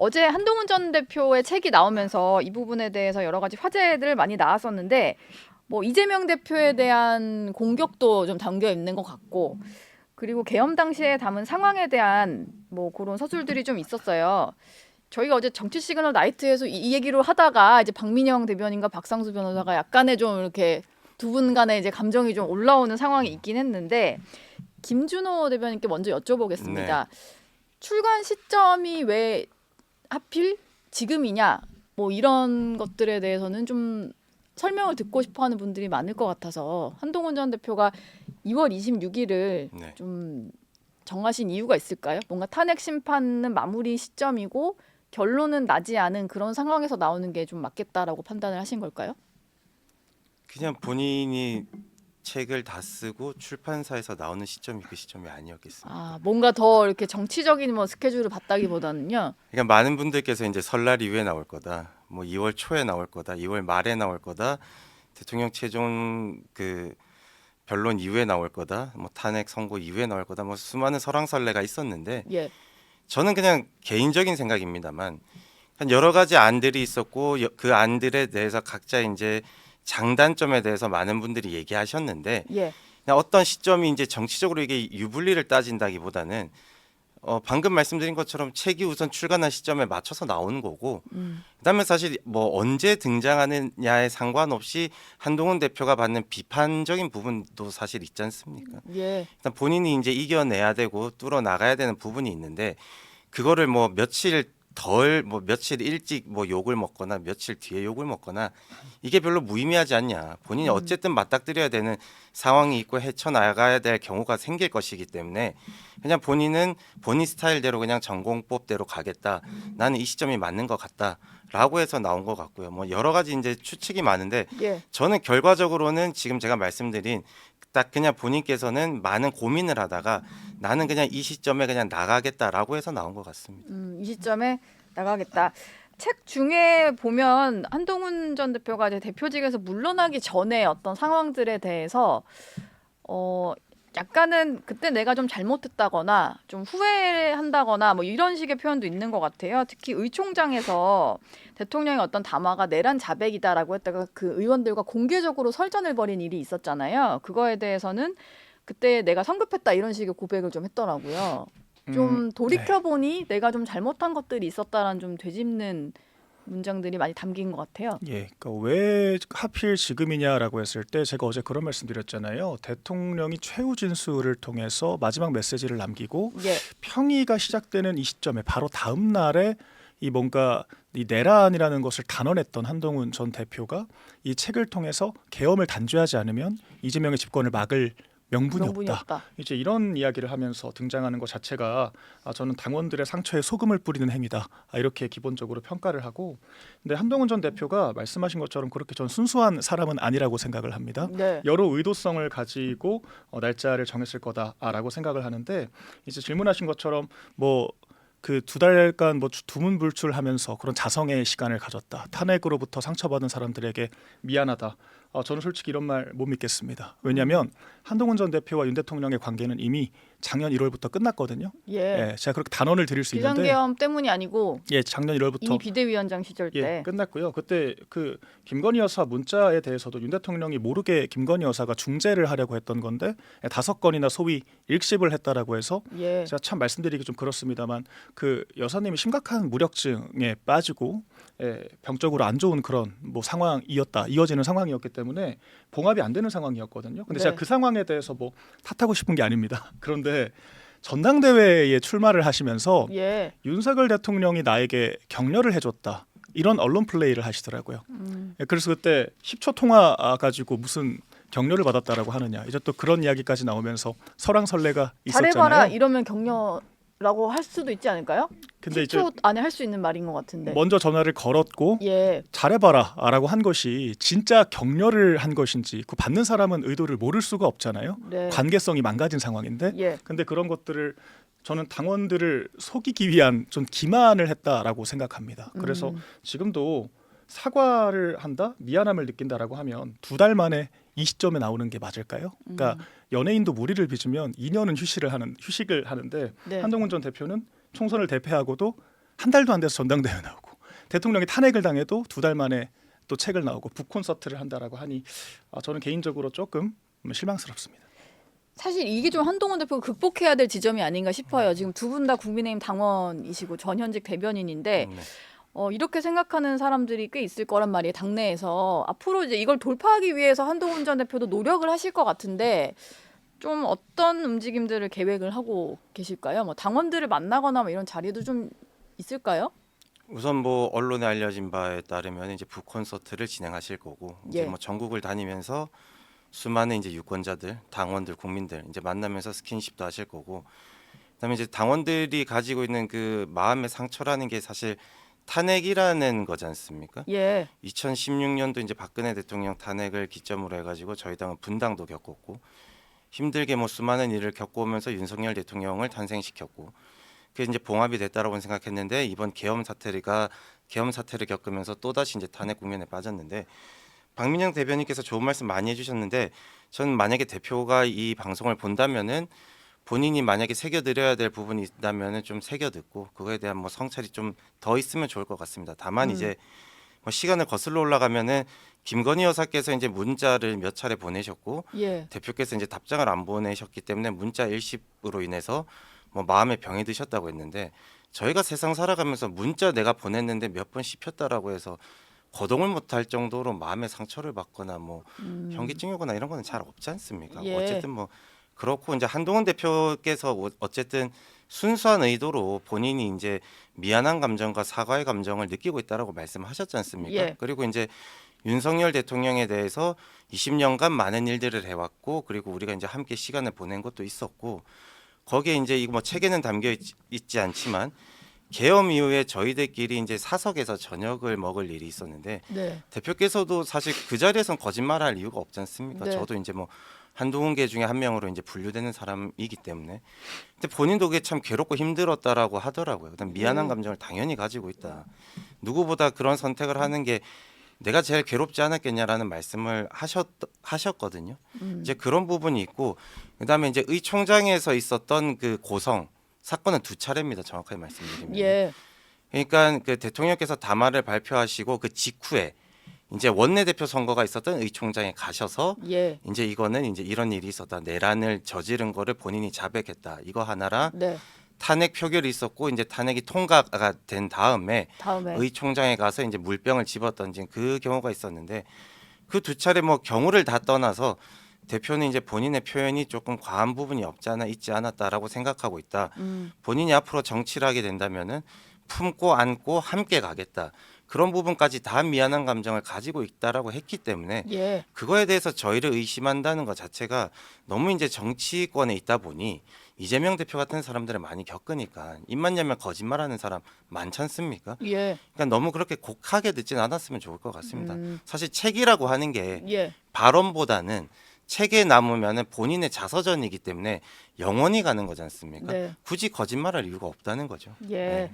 어제 한동훈 전 대표의 책이 나오면서 이 부분에 대해서 여러 가지 화제들 많이 나왔었는데 뭐 이재명 대표에 대한 공격도 좀 담겨 있는 것 같고 그리고 계엄 당시에 담은 상황에 대한 뭐 그런 서술들이 좀 있었어요. 저희가 어제 정치 시그널 나이트에서 이 얘기로 하다가 이제 박민영 대변인과 박상수 변호사가 약간의 좀 이렇게 두 분 간의 이제 감정이 좀 올라오는 상황이 있긴 했는데 김준호 대변인께 먼저 여쭤보겠습니다. 네. 출간 시점이 왜 하필 지금이냐 뭐 이런 것들에 대해서는 좀 설명을 듣고 싶어하는 분들이 많을 것 같아서 한동훈 전 대표가 2월 26일을 네. 좀 정하신 이유가 있을까요? 뭔가 탄핵 심판은 마무리 시점이고 결론은 나지 않은 그런 상황에서 나오는 게 좀 맞겠다라고 판단을 하신 걸까요? 그냥 본인이 책을 다 쓰고 출판사에서 나오는 시점이 그 시점이 아니었겠습니까? 아, 뭔가 더 이렇게 정치적인 뭐 스케줄을 봤다기보다는요. 그러니까 많은 분들께서 이제 설날 이후에 나올 거다, 뭐 2월 초에 나올 거다, 2월 말에 나올 거다, 대통령 최종 그 변론 이후에 나올 거다, 뭐 탄핵 선고 이후에 나올 거다, 뭐 수많은 설왕설래가 있었는데 예. 저는 그냥 개인적인 생각입니다만 한 여러 가지 안들이 있었고 그 안들에 대해서 각자 이제 장단점에 대해서 많은 분들이 얘기하셨는데 예. 그냥 어떤 시점이 이제 정치적으로 이게 유불리를 따진다기보다는 방금 말씀드린 것처럼 책이 우선 출간한 시점에 맞춰서 나오는 거고 그다음에 사실 뭐 언제 등장하느냐에 상관없이 한동훈 대표가 받는 비판적인 부분도 사실 있지 않습니까? 예. 일단 본인이 이제 이겨내야 되고 뚫어 나가야 되는 부분이 있는데 그거를 뭐 며칠 뭐 며칠 일찍 뭐 욕을 먹거나 며칠 뒤에 욕을 먹거나 이게 별로 무의미하지 않냐. 본인이 어쨌든 맞닥뜨려야 되는 상황이 있고 헤쳐나가야 될 경우가 생길 것이기 때문에 그냥 본인은 본인 스타일대로 그냥 전공법대로 가겠다. 나는 이 시점이 맞는 것 같다라고 해서 나온 것 같고요. 뭐 여러 가지 이제 추측이 많은데 예. 저는 결과적으로는 지금 제가 말씀드린 딱 그냥 본인께서는 많은 고민을 하다가 나는 그냥 이 시점에 그냥 나가겠다라고 해서 나온 것 같습니다. 이 시점에 나가겠다. 책 중에 보면 한동훈 전 대표가 이제 대표직에서 물러나기 전에 어떤 상황들에 대해서 약간은 그때 내가 좀 잘못했다거나 좀 후회한다거나 뭐 이런 식의 표현도 있는 것 같아요. 특히 의총장에서 대통령의 어떤 담화가 내란 자백이다라고 했다가 그 의원들과 공개적으로 설전을 벌인 일이 있었잖아요. 그거에 대해서는 그때 내가 성급했다 이런 식의 고백을 좀 했더라고요. 좀 돌이켜 보니 내가 좀 잘못한 것들이 있었다라는 좀 되짚는 문장들이 많이 담긴 것 같아요. 예, 그러니까 왜 하필 지금이냐라고 했을 때 제가 어제 그런 말씀드렸잖아요. 대통령이 최후 진술을 통해서 마지막 메시지를 남기고 예. 평의가 시작되는 이 시점에 바로 다음 날에 이 뭔가 이 내란이라는 것을 단언했던 한동훈 전 대표가 이 책을 통해서 계엄을 단죄하지 않으면 이재명의 집권을 막을 명분이 없다. 이제 이런 이야기를 하면서 등장하는 것 자체가 저는 당원들의 상처에 소금을 뿌리는 행위다. 이렇게 기본적으로 평가를 하고, 근데 한동훈 전 대표가 말씀하신 것처럼 그렇게 전 순수한 사람은 아니라고 생각을 합니다. 네. 여러 의도성을 가지고 날짜를 정했을 거다라고 생각을 하는데 이제 질문하신 것처럼 뭐 그 2달간 뭐 두문불출하면서 그런 자성의 시간을 가졌다. 탄핵으로부터 상처받은 사람들에게 미안하다. 저는 솔직히 이런 말 못 믿겠습니다. 왜냐하면 한동훈 전 대표와 윤 대통령의 관계는 이미 작년 1월부터 끝났거든요. 예. 제가 그렇게 단언을 드릴 수 있는데 비상계엄 때문이 아니고 작년 1월부터 이미 비대위원장 시절 때 끝났고요. 그때 그 김건희 여사 문자에 대해서도 윤 대통령이 모르게 김건희 여사가 중재를 하려고 했던 건데 5건이나 소위 일십을 했다라고 해서 예. 제가 참 말씀드리기 좀 그렇습니다만 그 여사님이 심각한 무력증에 빠지고 병적으로 안 좋은 그런 뭐 상황이었다, 이어지는 상황이었기 때문에 봉합이 안 되는 상황이었거든요. 근데 네. 제가 그 상황에 대해서 뭐 탓하고 싶은 게 아닙니다. 그런데 전당대회에 출마를 하시면서 예. 윤석열 대통령이 나에게 격려를 해줬다, 이런 언론 플레이를 하시더라고요. 그래서 그때 10초 통화 가지고 무슨 격려를 받았다라고 하느냐, 이제 또 그런 이야기까지 나오면서 설왕설래가 있었잖아요. 잘해봐라 이러면 격려라고 할 수도 있지 않을까요? 근데 10초 안에 할 수 있는 말인 것 같은데. 먼저 전화를 걸었고 예. 잘해봐라라고 한 것이 진짜 격려를 한 것인지 그 받는 사람은 의도를 모를 수가 없잖아요. 네. 관계성이 망가진 상황인데 예. 근데 그런 것들을 저는 당원들을 속이기 위한 좀 기만을 했다라고 생각합니다. 그래서 지금도 사과를 한다, 미안함을 느낀다라고 하면 2달 만에 이 시점에 나오는 게 맞을까요? 그러니까 연예인도 무리를 빚으면 2년은 휴식을 하는데 네. 한동훈 전 대표는 총선을 대패하고도 한 달도 안 돼서 전당대회 나오고 대통령이 탄핵을 당해도 2달 만에 또 책을 나오고 북 콘서트를 한다라고 하니 저는 개인적으로 조금 실망스럽습니다. 사실 이게 좀 한동훈 대표가 극복해야 될 지점이 아닌가 싶어요. 지금 두 분 다 국민의힘 당원이시고 전현직 대변인인데 네. 이렇게 생각하는 사람들이 꽤 있을 거란 말이에요. 당내에서 앞으로 이제 이걸 돌파하기 위해서 한동훈 전 대표도 노력을 하실 것 같은데 좀 어떤 움직임들을 계획을 하고 계실까요? 뭐 당원들을 만나거나 뭐 이런 자리도 좀 있을까요? 우선 뭐 언론에 알려진 바에 따르면 이제 북 콘서트를 진행하실 거고 이제 예. 뭐 전국을 다니면서 수많은 이제 유권자들, 당원들, 국민들 이제 만나면서 스킨십도 하실 거고 그다음에 이제 당원들이 가지고 있는 그 마음의 상처라는 게 사실 탄핵이라는 거지 않습니까? 예. 2016년도 이제 박근혜 대통령 탄핵을 기점으로 해가지고 저희 당은 분당도 겪었고 힘들게 뭐 수많은 일을 겪어오면서 윤석열 대통령을 탄생시켰고 그게 이제 봉합이 됐다라고 생각했는데 이번 계엄 사태를 겪으면서 또 다시 이제 탄핵 국면에 빠졌는데 박민영 대변인께서 좋은 말씀 많이 해주셨는데 저는 만약에 대표가 이 방송을 본다면은 본인이 만약에 새겨드려야 될 부분이 있다면은 좀 새겨듣고 그거에 대한 뭐 성찰이 좀 더 있으면 좋을 것 같습니다. 다만 이제 뭐 시간을 거슬러 올라가면은 김건희 여사께서 이제 문자를 몇 차례 보내셨고 예. 대표께서 이제 답장을 안 보내셨기 때문에 문자 일십으로 인해서 뭐 마음에 병이 드셨다고 했는데 저희가 세상 살아가면서 문자 내가 보냈는데 몇 번 씹혔다라고 해서 거동을 못할 정도로 마음의 상처를 받거나 뭐 현기증이 오거나 이런 거는 잘 없지 않습니까? 예. 어쨌든 뭐 그렇고 이제 한동훈 대표께서 어쨌든 순수한 의도로 본인이 이제 미안한 감정과 사과의 감정을 느끼고 있다라고 말씀하셨지 않습니까? 예. 그리고 이제 윤석열 대통령에 대해서 20년간 많은 일들을 해왔고 그리고 우리가 이제 함께 시간을 보낸 것도 있었고 거기에 이제 이거 뭐 책에는 있지 않지만 계엄 이후에 저희들끼리 이제 사석에서 저녁을 먹을 일이 있었는데 네. 대표께서도 사실 그 자리에선 거짓말할 이유가 없지 않습니까? 네. 저도 이제 뭐 한동훈계 중에 한 명으로 이제 분류되는 사람이기 때문에 근데 본인도 그게 참 괴롭고 힘들었다라고 하더라고요. 그다음 미안한 감정을 당연히 가지고 있다. 누구보다 그런 선택을 하는 게 내가 제일 괴롭지 않았겠냐라는 말씀을 하셨거든요. 이제 그런 부분이 있고 그다음에 이제 의총장에서 있었던 그 고성 사건은 2차례입니다. 정확하게 말씀드리면. 예. 그러니까 그 대통령께서 담화를 발표하시고 그 직후에 이제 원내대표 선거가 있었던 의총장에 가셔서 예. 이제 이거는 이제 이런 일이 있었다. 내란을 저지른 거를 본인이 자백했다. 이거 하나랑 네. 탄핵 표결이 있었고 이제 탄핵이 통과가 된 다음에 다음에 의총장에 가서 이제 물병을 집어던진 그 경우가 있었는데 그 2차례 뭐 경우를 다 떠나서 대표는 이제 본인의 표현이 조금 과한 부분이 없지 않아 있지 않았다라고 생각하고 있다. 본인이 앞으로 정치를 하게 된다면은 품고 안고 함께 가겠다. 그런 부분까지 다 미안한 감정을 가지고 있다라고 했기 때문에 예. 그거에 대해서 저희를 의심한다는 것 자체가 너무 이제 정치권에 있다 보니 이재명 대표 같은 사람들을 많이 겪으니까 입만 열면 거짓말하는 사람 많지 않습니까? 예. 그러니까 너무 그렇게 곡하게 듣진 않았으면 좋을 것 같습니다. 사실 책이라고 하는 게 예. 발언보다는 책에 남으면은 본인의 자서전이기 때문에 영원히 가는 거지 않습니까? 네. 굳이 거짓말할 이유가 없다는 거죠. 예. 네.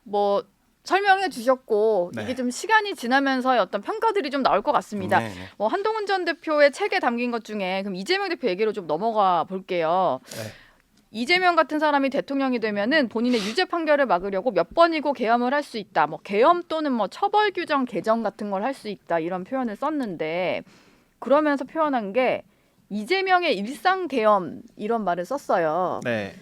뭐 설명해 주셨고 네. 이게 좀 시간이 지나면서 어떤 평가들이 좀 나올 것 같습니다. 네, 네. 뭐 한동훈 전 대표의 책에 담긴 것 중에 그럼 이재명 대표 얘기로 좀 넘어가 볼게요. 네. 이재명 같은 사람이 대통령이 되면은 본인의 유죄 판결을 막으려고 몇 번이고 계엄을 할 수 있다. 뭐 계엄 또는 뭐 처벌 규정 개정 같은 걸 할 수 있다. 이런 표현을 썼는데 그러면서 표현한 게 이재명의 일상 계엄 이런 말을 썼어요. 네.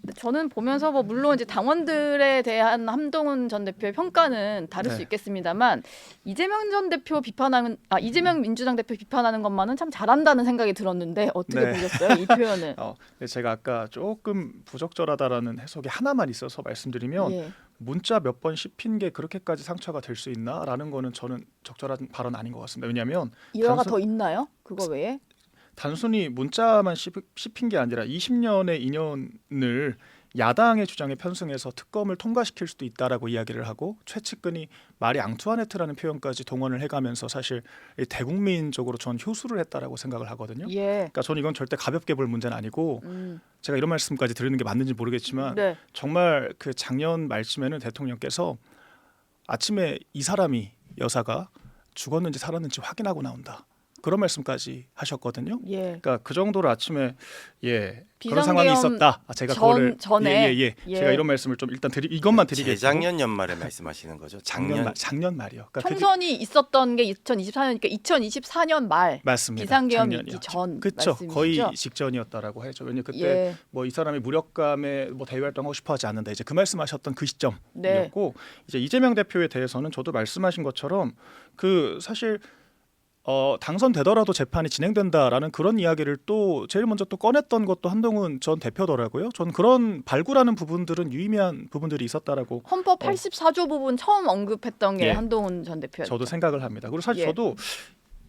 근데 저는 보면서 뭐 물론 이제 당원들에 대한 한동훈 전 대표의 평가는 다를 수 네. 있겠습니다만 이재명 민주당 대표 비판하는 것만은 참 잘한다는 생각이 들었는데 어떻게 네. 보셨어요? 이 표현은? 네, 제가 아까 조금 부적절하다라는 해석이 하나만 있어서 말씀드리면 예. 문자 몇 번 씹힌 게 그렇게까지 상처가 될 수 있나라는 거는 저는 적절한 발언 아닌 것 같습니다. 왜냐하면 일화가 단순- 더 있나요? 그거 외에? 단순히 문자만 씹힌 게 아니라 20년의 인연을 야당의 주장에 편승해서 특검을 통과시킬 수도 있다라고 이야기를 하고 최측근이 마리 앙투아네트라는 표현까지 동원을 해가면서 사실 이 대국민적으로 전 효수를 했다라고 생각을 하거든요. 예. 그러니까 저는 이건 절대 가볍게 볼 문제는 아니고 제가 이런 말씀까지 드리는 게 맞는지 모르겠지만 네. 정말 그 작년 말쯤에는 대통령께서 아침에 이 사람이 여사가 죽었는지 살았는지 확인하고 나온다. 그런 말씀까지 하셨거든요. 예. 그러니까 그 정도로 아침에 그런 상황이 비상계엄 있었다. 제가 그거를 전에 예. 제가 이런 말씀을 좀 일단 이것만 드리겠고 재작년 연말에 말씀하시는 거죠? 작년 말이요. 그러니까 총선이 있었던 게 2024년이니까 2024년 말 맞습니다. 비상계엄이 작년이었죠. 있기 전 그렇죠. 말씀이시죠? 거의 직전이었다라고 하죠. 왜냐 그때 예. 뭐 이 사람이 무력감에 뭐 대외 활동하고 싶어하지 않는다. 이제 그 말씀하셨던 그 시점이었고 이제 이재명 대표에 대해서는 저도 말씀하신 것처럼 그 사실 당선되더라도 재판이 진행된다라는 그런 이야기를 또 제일 먼저 또 꺼냈던 것도 한동훈 전 대표더라고요. 전 그런 발굴하는 부분들은 유의미한 부분들이 있었다라고 헌법 84조 부분 처음 언급했던 게 예. 한동훈 전 대표였죠. 저도 생각을 합니다. 그리고 사실 예. 저도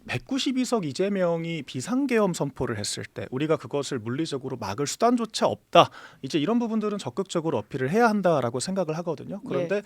192석 이재명이 비상계엄 선포를 했을 때 우리가 그것을 물리적으로 막을 수단조차 없다. 이제 이런 부분들은 적극적으로 어필을 해야 한다라고 생각을 하거든요. 그런데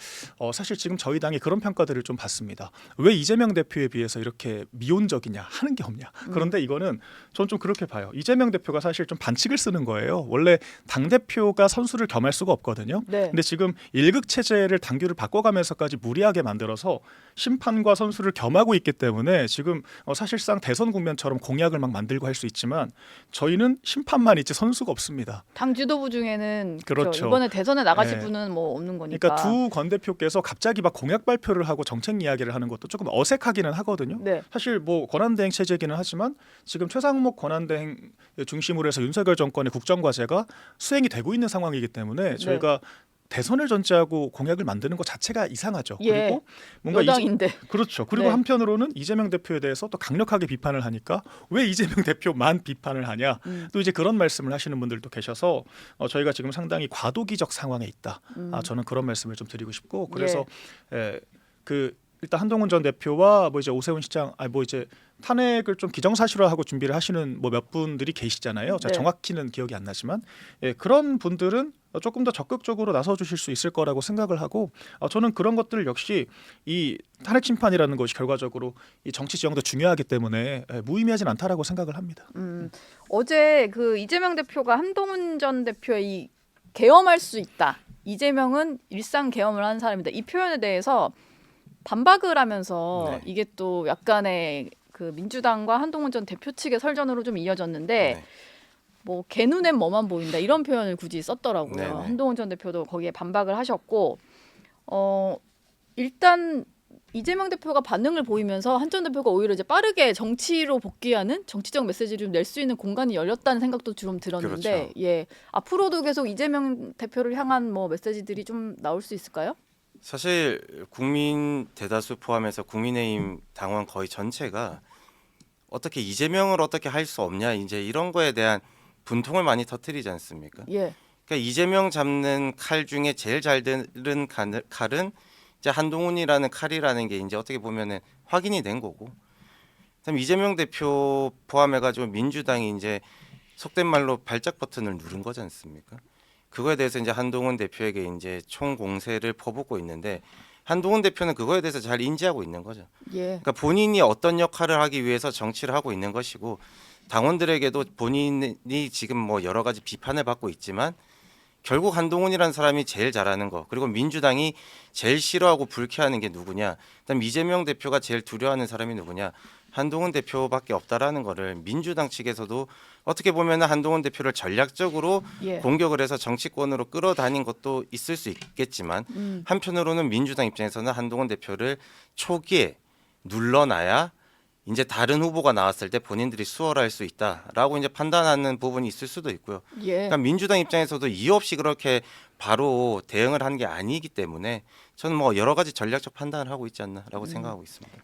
사실 지금 저희 당이 그런 평가들을 좀 받습니다. 왜 이재명 대표에 비해서 이렇게 미온적이냐 하는 게 없냐. 그런데 이거는 전 좀 그렇게 봐요. 이재명 대표가 사실 좀 반칙을 쓰는 거예요. 원래 당 대표가 선수를 겸할 수가 없거든요. 네. 근데 지금 일극 체제를 당규를 바꿔가면서까지 무리하게 만들어서 심판과 선수를 겸하고 있기 때문에 지금 사실상 대선 국면처럼 공약을 막 만들고 할 수 있지만 저희는 심판만 있지 선수가 없습니다. 당 지도부 중에는 그렇죠. 이번에 대선에 나가실 네. 분은 뭐 없는 거니까. 그러니까 두 권 대표께서 갑자기 막 공약 발표를 하고 정책 이야기를 하는 것도 조금 어색하기는 하거든요. 네. 사실 뭐 권한대행 체제이기는 하지만 지금 최상목 권한대행 중심으로 해서 윤석열 정권의 국정과제가 수행이 되고 있는 상황이기 때문에 저희가 대선을 전제하고 공약을 만드는 것 자체가 이상하죠. 예. 그리고 뭔가 여당인데. 그렇죠. 그리고 네. 한편으로는 이재명 대표에 대해서 또 강력하게 비판을 하니까 왜 이재명 대표만 비판을 하냐. 또 이제 그런 말씀을 하시는 분들도 계셔서 저희가 지금 상당히 과도기적 상황에 있다. 저는 그런 말씀을 좀 드리고 싶고 그래서 일단 한동훈 전 대표와 뭐 이제 오세훈 시장 뭐 이제 탄핵을 좀 기정사실화하고 준비를 하시는 뭐 몇 분들이 계시잖아요. 제가 네. 정확히는 기억이 안 나지만 그런 분들은 조금 더 적극적으로 나서 주실 수 있을 거라고 생각을 하고 저는 그런 것들 역시 이 탄핵 심판이라는 것이 결과적으로 이 정치 지형도 중요하기 때문에 무의미하진 않다라고 생각을 합니다. 어제 그 이재명 대표가 한동훈 전 대표의 이 계엄할 수 있다. 이재명은 일상 계엄을 한 사람이다. 이 표현에 대해서 반박을 하면서 네. 이게 또 약간의 그 민주당과 한동훈 전 대표 측의 설전으로 좀 이어졌는데 네. 뭐 개눈엔 뭐만 보인다 이런 표현을 굳이 썼더라고요. 네네. 한동훈 전 대표도 거기에 반박을 하셨고 일단 이재명 대표가 반응을 보이면서 한 전 대표가 오히려 이제 빠르게 정치로 복귀하는 정치적 메시지를 낼 수 있는 공간이 열렸다는 생각도 좀 들었는데 그렇죠. 앞으로도 계속 이재명 대표를 향한 뭐 메시지들이 좀 나올 수 있을까요? 사실 국민 대다수 포함해서 국민의힘 당원 거의 전체가 어떻게 이재명을 어떻게 할 수 없냐 이제 이런 거에 대한 분통을 많이 터뜨리지 않습니까? 예. 그러니까 이재명 잡는 칼 중에 제일 잘 드는 칼은 이제 한동훈이라는 칼이라는 게 이제 어떻게 보면은 확인이 된 거고, 그다음 이재명 대표 포함해가지고 민주당이 이제 속된 말로 발작 버튼을 누른 거지 않습니까? 그거에 대해서 이제 한동훈 대표에게 이제 총 공세를 퍼붓고 있는데 한동훈 대표는 그거에 대해서 잘 인지하고 있는 거죠. 예. 그러니까 본인이 어떤 역할을 하기 위해서 정치를 하고 있는 것이고 당원들에게도 본인이 지금 뭐 여러 가지 비판을 받고 있지만 결국 한동훈이라는 사람이 제일 잘하는 거 그리고 민주당이 제일 싫어하고 불쾌하는 게 누구냐 그다음 이재명 대표가 제일 두려워하는 사람이 누구냐 한동훈 대표밖에 없다라는 거를 민주당 측에서도 어떻게 보면 한동훈 대표를 전략적으로 공격을 해서 정치권으로 끌어다닌 것도 있을 수 있겠지만 한편으로는 민주당 입장에서는 한동훈 대표를 초기에 눌러놔야 이제 다른 후보가 나왔을 때 본인들이 수월할 수 있다라고 이제 판단하는 부분이 있을 수도 있고요. 그러니까 민주당 입장에서도 이유 없이 그렇게 바로 대응을 한 게 아니기 때문에 저는 뭐 여러 가지 전략적 판단을 하고 있지 않나라고 생각하고 있습니다.